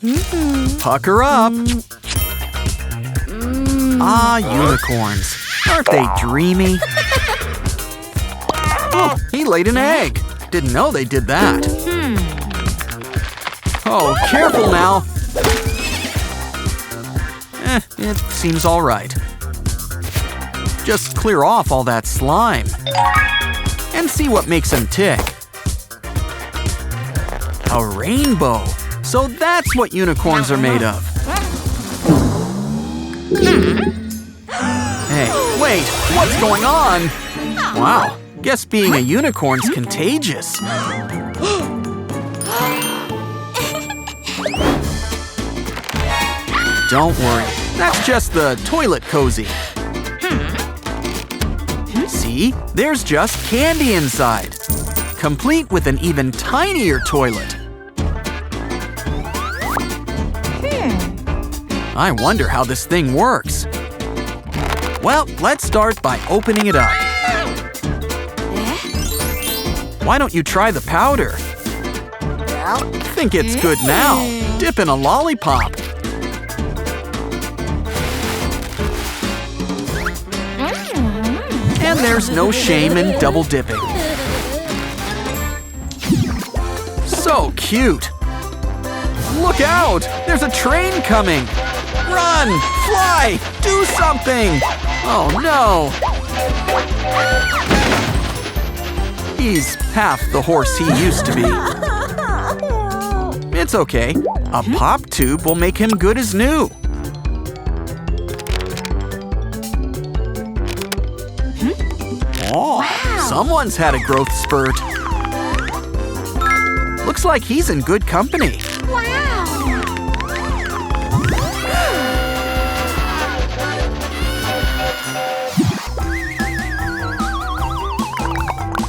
Pucker up. Ah, unicorns. Aren't they dreamy? Oh, he laid an egg. Didn't know they did that. Oh, careful now. It seems all right. Just clear off all that slime. And see what makes him tick. A rainbow. So that's what unicorns are made of. Hey, wait, what's going on? Wow, guess being a unicorn's contagious. Don't worry, that's just the toilet cozy. See, there's just candy inside, complete with an even tinier toilet. I wonder how this thing works. Well, let's start by opening it up. Why don't you try the powder? Think it's good now. Dip in a lollipop. And there's no shame in double dipping. So cute. Look out! There's a train coming! Run! Fly! Do something! Oh no! He's half the horse he used to be. It's okay. A pop tube will make him good as new. Oh, someone's had a growth spurt. Looks like he's in good company.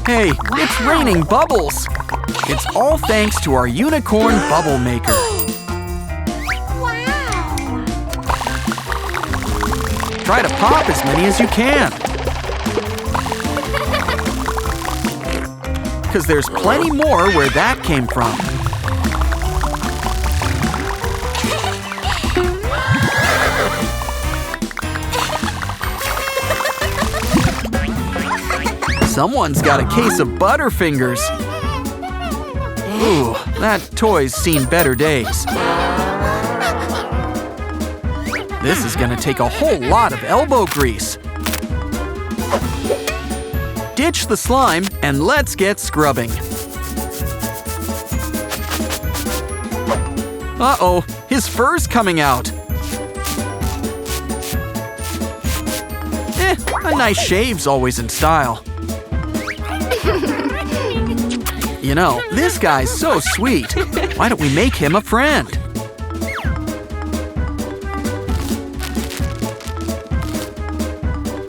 Hey, it's raining bubbles! It's all thanks to our unicorn bubble maker. Try to pop as many as you can. Because there's plenty more where that came from. Someone's got a case of Butterfingers. Ooh, that toy's seen better days. This is gonna take a whole lot of elbow grease. Ditch the slime and let's get scrubbing. Uh-oh, his fur's coming out. A nice shave's always in style. You know, this guy's so sweet. Why don't we make him a friend?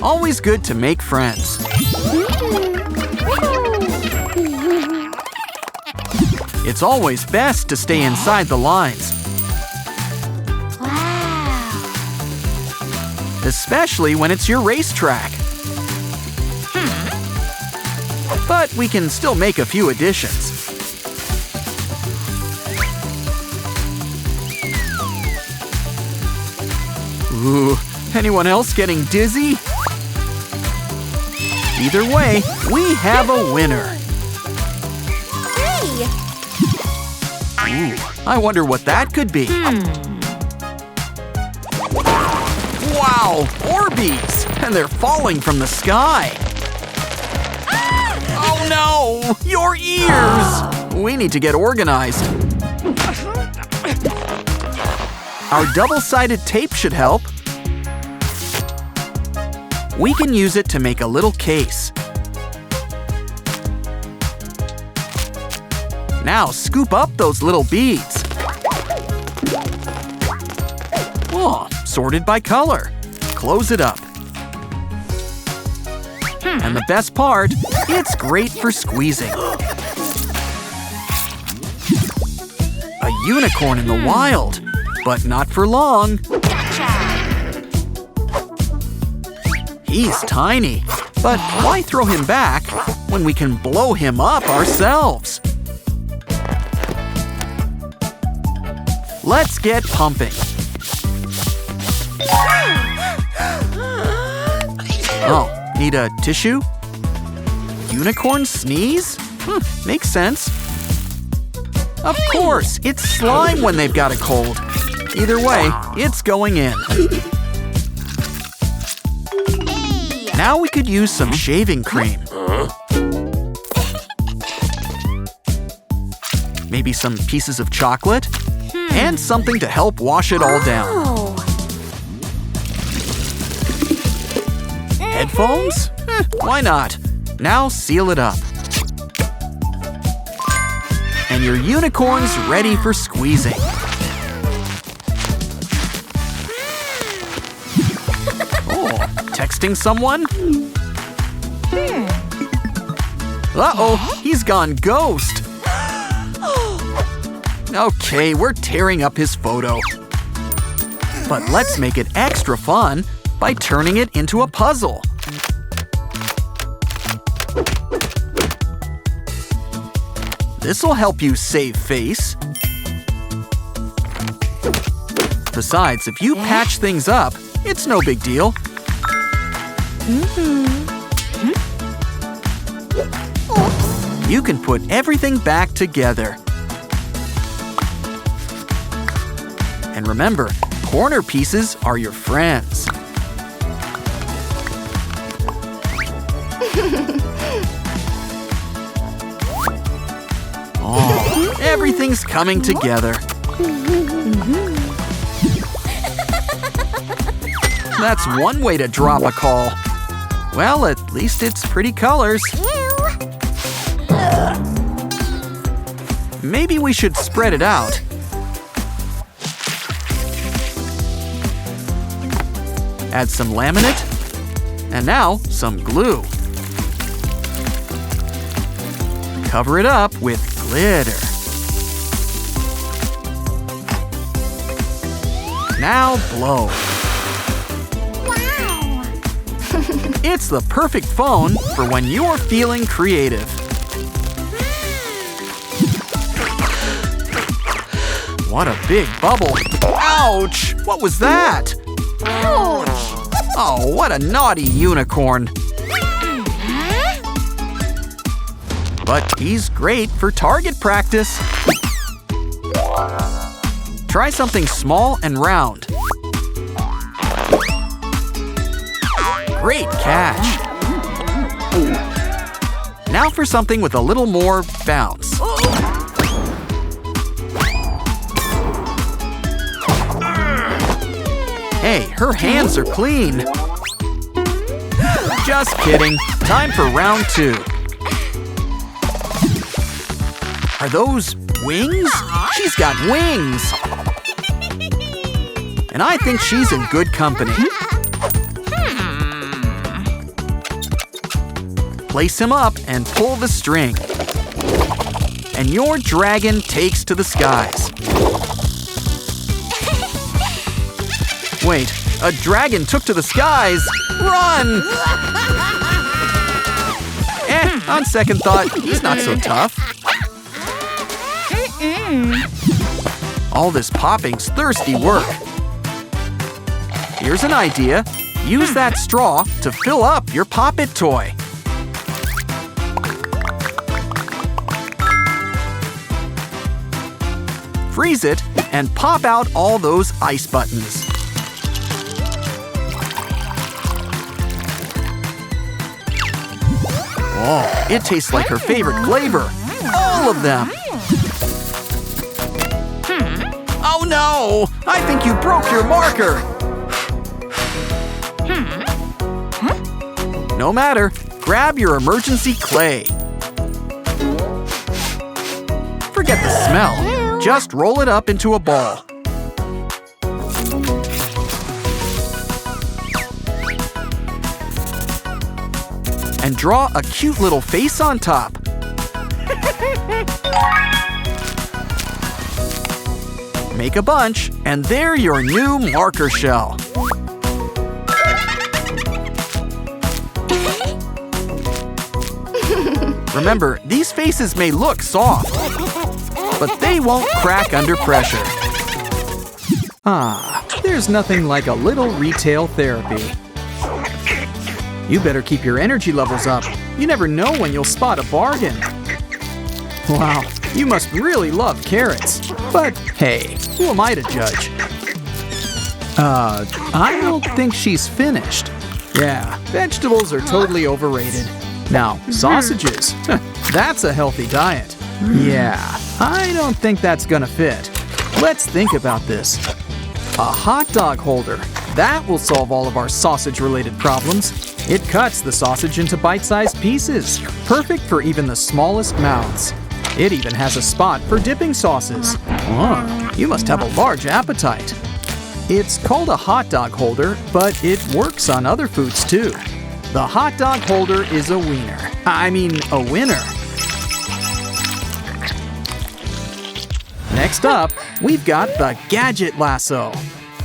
Always good to make friends. It's always best to stay inside the lines. Especially when it's your racetrack. But we can still make a few additions. Ooh, anyone else getting dizzy? Either way, we have a winner. Hey! Ooh, I wonder what that could be. Wow, Orbeez! And they're falling from the sky. Oh no! Your ears! We need to get organized. Our double-sided tape should help. We can use it to make a little case. Now scoop up those little beads. Oh, sorted by color. Close it up. And the best part, it's great for squeezing. A unicorn in the wild, but not for long. He's tiny, but why throw him back when we can blow him up ourselves? Let's get pumping. Oh, need a tissue? Unicorn sneeze? Makes sense. Of course, it's slime when they've got a cold. Either way, it's going in. Now we could use some shaving cream. Maybe some pieces of chocolate? And something to help wash it all down. Headphones? Why not? Now seal it up. And your unicorn's ready for squeezing. Oh, texting someone? Uh-oh, he's gone ghost. Okay, we're tearing up his photo. But let's make it extra fun by turning it into a puzzle. This'll help you save face. Besides, if you patch things up, it's no big deal. You can put everything back together. And remember, corner pieces are your friends. Oh, everything's coming together. That's one way to drop a call. Well, at least it's pretty colors. Maybe we should spread it out. Add some laminate. And now, some glue. Cover it up with glitter. Now blow. Wow! It's the perfect phone for when you're feeling creative. What a big bubble. Ouch! What was that? Ouch! Oh, what a naughty unicorn. But he's great for target practice. Try something small and round. Great catch. Now for something with a little more bounce. Hey, her hands are clean. Just kidding. Time for round 2. Are those wings? She's got wings! And I think she's in good company. Place him up and pull the string. And your dragon takes to the skies. Wait, a dragon took to the skies! Run! On second thought, he's not so tough. All this popping's thirsty work. Here's an idea. Use that straw to fill up your Pop It toy. Freeze it and pop out all those ice buttons. Oh, it tastes like her favorite flavor. All of them. Oh no! I think you broke your marker. No matter. Grab your emergency clay. Forget the smell. Just roll it up into a ball. And draw a cute little face on top. Make a bunch, and they're your new marker shell. Remember, these faces may look soft, but they won't crack under pressure. There's nothing like a little retail therapy. You better keep your energy levels up. You never know when you'll spot a bargain. Wow, you must really love carrots. But hey, who am I to judge? I don't think she's finished. Yeah, vegetables are totally overrated. Now, sausages. That's a healthy diet. Yeah, I don't think that's gonna fit. Let's think about this. A hot dog holder. That will solve all of our sausage-related problems. It cuts the sausage into bite-sized pieces, perfect for even the smallest mouths. It even has a spot for dipping sauces. Oh, you must have a large appetite. It's called a hot dog holder, but it works on other foods too. The hot dog holder is a wiener. I mean, a winner. Next up, we've got the gadget lasso.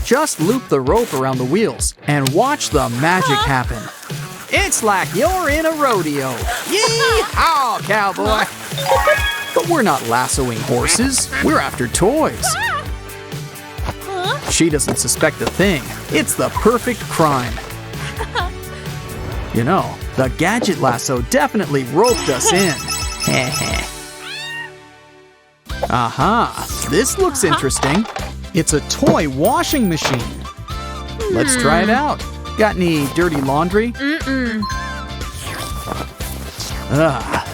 Just loop the rope around the wheels and watch the magic happen. It's like you're in a rodeo. Yee-haw, cowboy! But we're not lassoing horses. We're after toys. She doesn't suspect a thing. It's the perfect crime. You know, the gadget lasso definitely roped us in. Aha, this looks interesting. It's a toy washing machine. Let's try it out. Got any dirty laundry?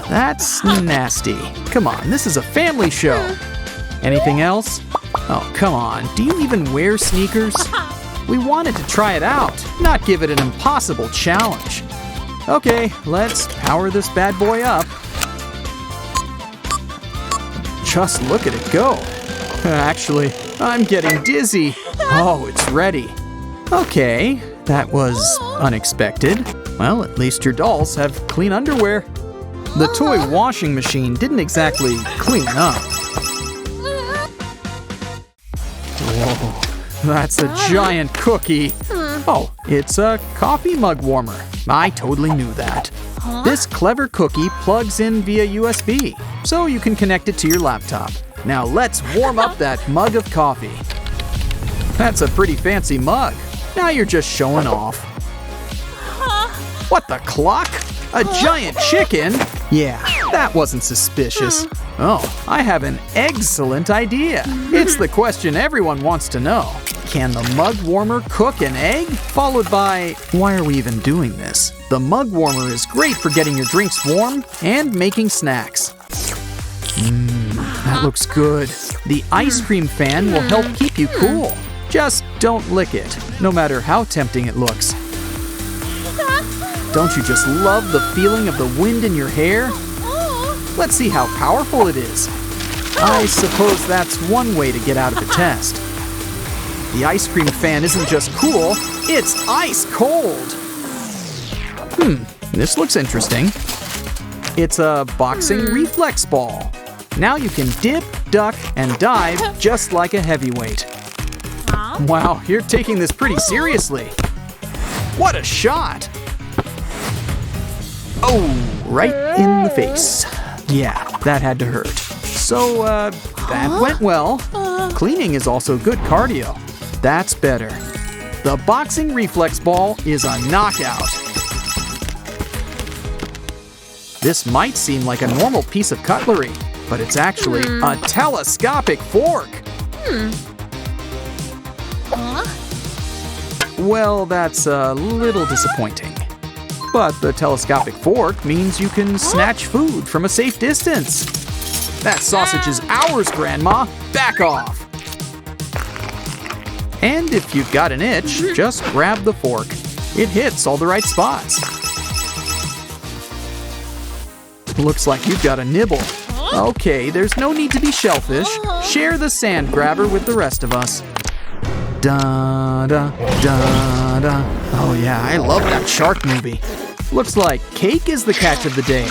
That's nasty. Come on, this is a family show. Anything else? Oh, come on. Do you even wear sneakers? We wanted to try it out, not give it an impossible challenge. Okay, let's power this bad boy up. Just look at it go. Actually, I'm getting dizzy. Oh, it's ready. Okay, that was unexpected. Well, at least your dolls have clean underwear. The toy washing machine didn't exactly clean up. Whoa, that's a giant cookie. Oh, it's a coffee mug warmer. I totally knew that. This clever cookie plugs in via USB, so you can connect it to your laptop. Now let's warm up that mug of coffee. That's a pretty fancy mug. Now you're just showing off. What the clock? A giant chicken? Yeah, that wasn't suspicious. Oh, I have an excellent idea. It's the question everyone wants to know. Can the mug warmer cook an egg? Followed by, why are we even doing this? The mug warmer is great for getting your drinks warm and making snacks. That looks good. The ice cream fan will help keep you cool. Just don't lick it, no matter how tempting it looks. Don't you just love the feeling of the wind in your hair? Let's see how powerful it is. I suppose that's one way to get out of the test. The ice cream fan isn't just cool, it's ice cold. This looks interesting. It's a boxing reflex ball. Now you can dip, duck, and dive just like a heavyweight. Wow, you're taking this pretty seriously. What a shot! Oh, right in the face. Yeah, that had to hurt. So, that went well. Cleaning is also good cardio. That's better. The boxing reflex ball is a knockout. This might seem like a normal piece of cutlery, but it's actually a telescopic fork. Well, that's a little disappointing. But the telescopic fork means you can snatch food from a safe distance. That sausage is ours, Grandma. Back off. And if you've got an itch, just grab the fork. It hits all the right spots. Looks like you've got a nibble. Okay, there's no need to be shellfish. Share the sand grabber with the rest of us. Da da da da. Oh yeah, I love that shark movie. Looks like cake is the catch of the day.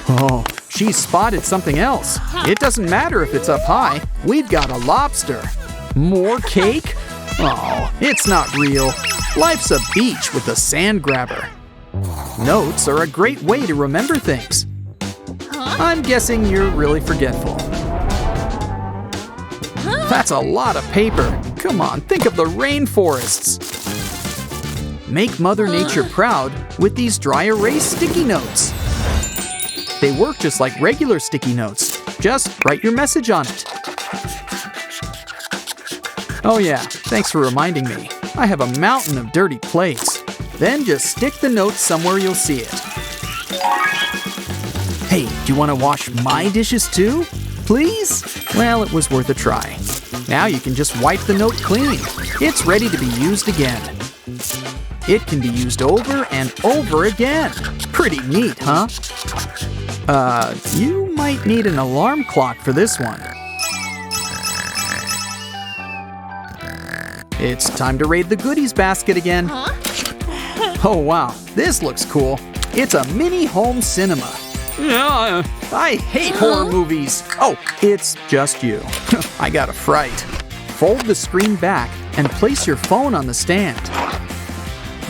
Oh, she spotted something else. It doesn't matter if it's up high. We've got a lobster. More cake? Oh, it's not real. Life's a beach with a sand grabber. Notes are a great way to remember things. I'm guessing you're really forgetful. That's a lot of paper. Come on, think of the rainforests. Make Mother Nature proud with these dry erase sticky notes. They work just like regular sticky notes. Just write your message on it. Oh yeah, thanks for reminding me. I have a mountain of dirty plates. Then just stick the notes somewhere you'll see it. Hey, do you want to wash my dishes too? Please? Well, it was worth a try. Now you can just wipe the note clean. It's ready to be used again. It can be used over and over again. Pretty neat, huh? You might need an alarm clock for this one. It's time to raid the goodies basket again. Oh wow, this looks cool. It's a mini home cinema. I hate horror movies. Oh, it's just you. I got a fright. Fold the screen back and place your phone on the stand.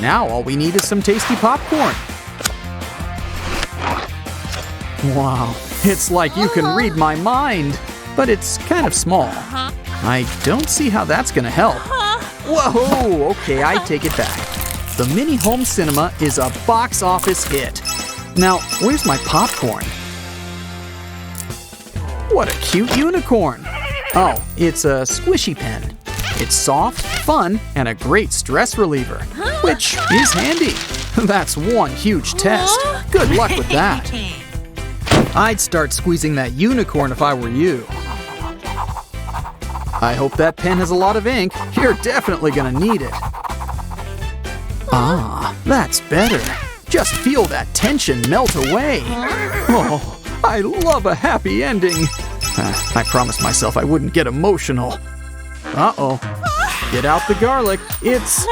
Now all we need is some tasty popcorn. Wow, it's like you can read my mind, but it's kind of small. I don't see how that's gonna help. Whoa, okay, I take it back. The mini home cinema is a box office hit. Now, where's my popcorn? What a cute unicorn. Oh, it's a squishy pen. It's soft, fun, and a great stress reliever, which is handy. That's one huge test. Good luck with that. I'd start squeezing that unicorn if I were you. I hope that pen has a lot of ink. You're definitely gonna need it. Ah, that's better. Just feel that tension melt away. Oh, I love a happy ending. I promised myself I wouldn't get emotional. Uh-oh. Get out the garlic. It's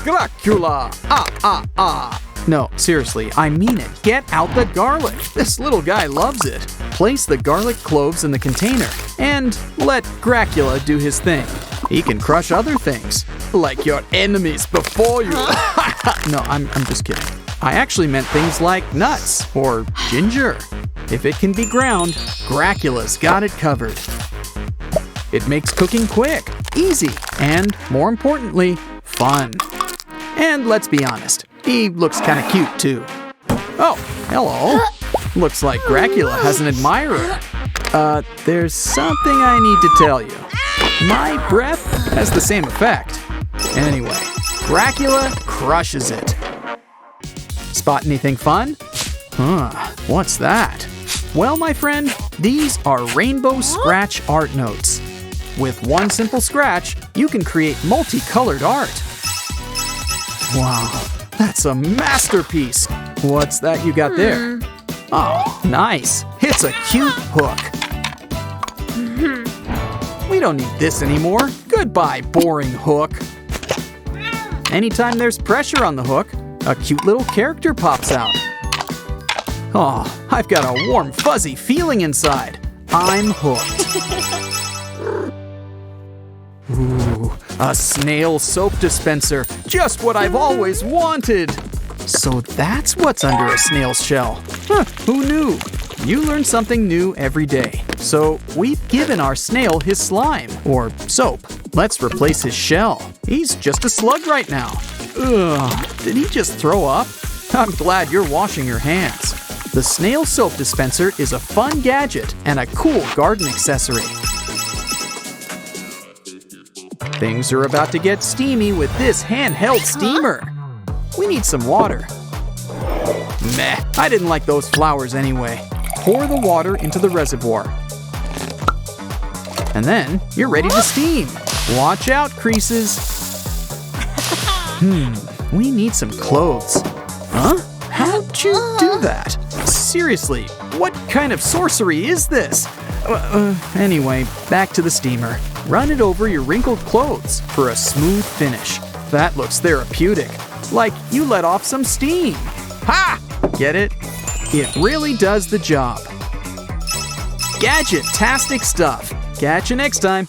Dracula. No, seriously, I mean it. Get out the garlic. This little guy loves it. Place the garlic cloves in the container and let Dracula do his thing. He can crush other things, like your enemies before you. No, I'm just kidding. I actually meant things like nuts or ginger. If it can be ground, Dracula's got it covered. It makes cooking quick, easy, and more importantly, fun. And let's be honest, he looks kind of cute too. Oh, hello. Looks like Dracula has an admirer. There's something I need to tell you. My breath has the same effect. Anyway, Dracula crushes it. Spot anything fun? What's that? Well, my friend, these are rainbow scratch art notes. With one simple scratch, you can create multicolored art. Wow, that's a masterpiece. What's that you got there? Oh, nice. It's a cute hook. We don't need this anymore. Goodbye, boring hook. Anytime there's pressure on the hook, a cute little character pops out. Oh, I've got a warm, fuzzy feeling inside. I'm hooked. Ooh, a snail soap dispenser. Just what I've always wanted. So that's what's under a snail's shell. Who knew? You learn something new every day. So we've given our snail his slime, or soap. Let's replace his shell. He's just a slug right now. Ugh, did he just throw up? I'm glad you're washing your hands. The snail soap dispenser is a fun gadget and a cool garden accessory. Things are about to get steamy with this handheld steamer. We need some water. Meh, I didn't like those flowers anyway. Pour the water into the reservoir. And then you're ready to steam. Watch out, creases. We need some clothes. Huh? How'd you do that? Seriously, what kind of sorcery is this? Anyway, back to the steamer. Run it over your wrinkled clothes for a smooth finish. That looks therapeutic. Like you let off some steam. Ha! Get it? It really does the job. Gadget-tastic stuff. Catch you next time.